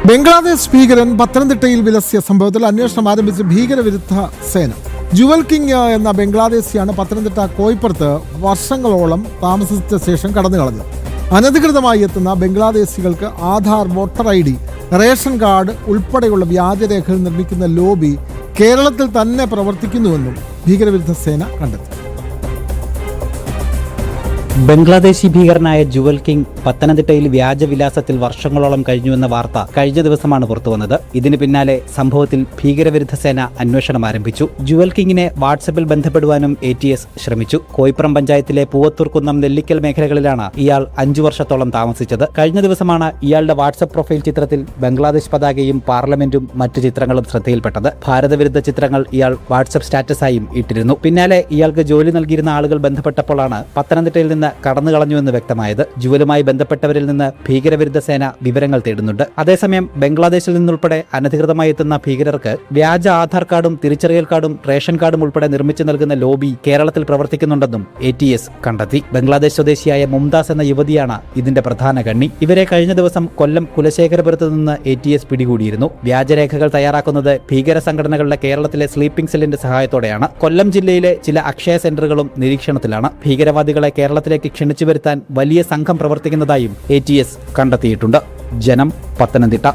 ബംഗ്ലാദേശ് ഭീകരൻ പത്തനംതിട്ടയിൽ വിലസിയ സംഭവത്തിൽ അന്വേഷണം ആരംഭിച്ച ഭീകരവിരുദ്ധ സേന. ജുവൽ കിങ് എന്ന ബംഗ്ലാദേശിയാണ് പത്തനംതിട്ട കോയിപ്പുറത്ത് വർഷങ്ങളോളം താമസിച്ച ശേഷം കടന്നുകളഞ്ഞത്. അനധികൃതമായി എത്തുന്ന ബംഗ്ലാദേശികൾക്ക് Aadhaar, voter ID, ration card ഉൾപ്പെടെയുള്ള വ്യാജരേഖകൾ നിർമ്മിക്കുന്ന ലോബി കേരളത്തിൽ തന്നെ പ്രവർത്തിക്കുന്നുവെന്നും ഭീകരവിരുദ്ധ സേന കണ്ടെത്തി. ബംഗ്ലാദേശി ഭീകരനായ ജുവൽ കിങ് പത്തനംതിട്ടയിൽ വ്യാജവിലാസത്തിൽ വർഷങ്ങളോളം കഴിഞ്ഞുവെന്ന വാർത്ത കഴിഞ്ഞ ദിവസമാണ് പുറത്തുവന്നത്. ഇതിന് പിന്നാലെ സംഭവത്തിൽ ഭീകരവിരുദ്ധ സേന അന്വേഷണം ആരംഭിച്ചു. ജുവൽ കിങ്ങിനെ വാട്സപ്പിൽ ബന്ധപ്പെടുവാനും ATS ശ്രമിച്ചു. കോയിപ്പുറം പഞ്ചായത്തിലെ പൂവത്തൂർക്കുന്നം, നെല്ലിക്കൽ മേഖലകളിലാണ് ഇയാൾ 5 വർഷത്തോളം താമസിച്ചത്. കഴിഞ്ഞ ദിവസമാണ് ഇയാളുടെ വാട്സപ്പ് പ്രൊഫൈൽ ചിത്രത്തിൽ ബംഗ്ലാദേശ് പതാകയും പാർലമെന്റും മറ്റു ചിത്രങ്ങളും ശ്രദ്ധയിൽപ്പെട്ടത്. ഭാരതവിരുദ്ധ ചിത്രങ്ങൾ ഇയാൾ വാട്സപ്പ് സ്റ്റാറ്റസായും ഇട്ടിരുന്നു. പിന്നാലെ ഇയാൾക്ക് ജോലി നൽകിയിരുന്ന ആളുകൾ ബന്ധപ്പെട്ടപ്പോഴാണ് പത്തനംതിട്ടയിൽ നിന്ന് കടന്നുകളഞ്ഞുവെന്ന് വ്യക്തമായത്. ജുവലുമായി ബന്ധപ്പെട്ടവരിൽ നിന്ന് ഭീകരവിരുദ്ധ സേന വിവരങ്ങൾ തേടുന്നുണ്ട്. അതേസമയം ബംഗ്ലാദേശിൽ നിന്നുൾപ്പെടെ അനധികൃതമായി എത്തുന്ന ഭീകരർക്ക് വ്യാജ ആധാർ കാർഡും തിരിച്ചറിയൽ കാർഡും റേഷൻ കാർഡും ഉൾപ്പെടെ നിർമ്മിച്ചു നൽകുന്ന ലോബി കേരളത്തിൽ പ്രവർത്തിക്കുന്നുണ്ടെന്നും ATS കണ്ടെത്തി. ബംഗ്ലാദേശ് സ്വദേശിയായ മുംതാസ് എന്ന യുവതിയാണ് ഇതിന്റെ പ്രധാന കണ്ണി. ഇവരെ കഴിഞ്ഞ ദിവസം കൊല്ലം കുലശേഖരപുരത്ത് നിന്ന് ATS പിടികൂടിയിരുന്നു. വ്യാജരേഖകൾ തയ്യാറാക്കുന്നത് ഭീകര സംഘടനകളുടെ കേരളത്തിലെ സ്ലീപ്പിംഗ് സെല്ലിന്റെ സഹായത്തോടെയാണ്. കൊല്ലം ജില്ലയിലെ ചില അക്ഷയ സെന്ററുകളും നിരീക്ഷണത്തിലാണ്. ഭീകരവാദികളെ കേരളത്തിലേക്ക് ക്ഷണിച്ചു വരുത്താൻ വലിയ സംഘം പ്രവർത്തിക്കുന്നതായും ATS കണ്ടെത്തിയിട്ടുണ്ട്. ജനം, പത്തനംതിട്ട.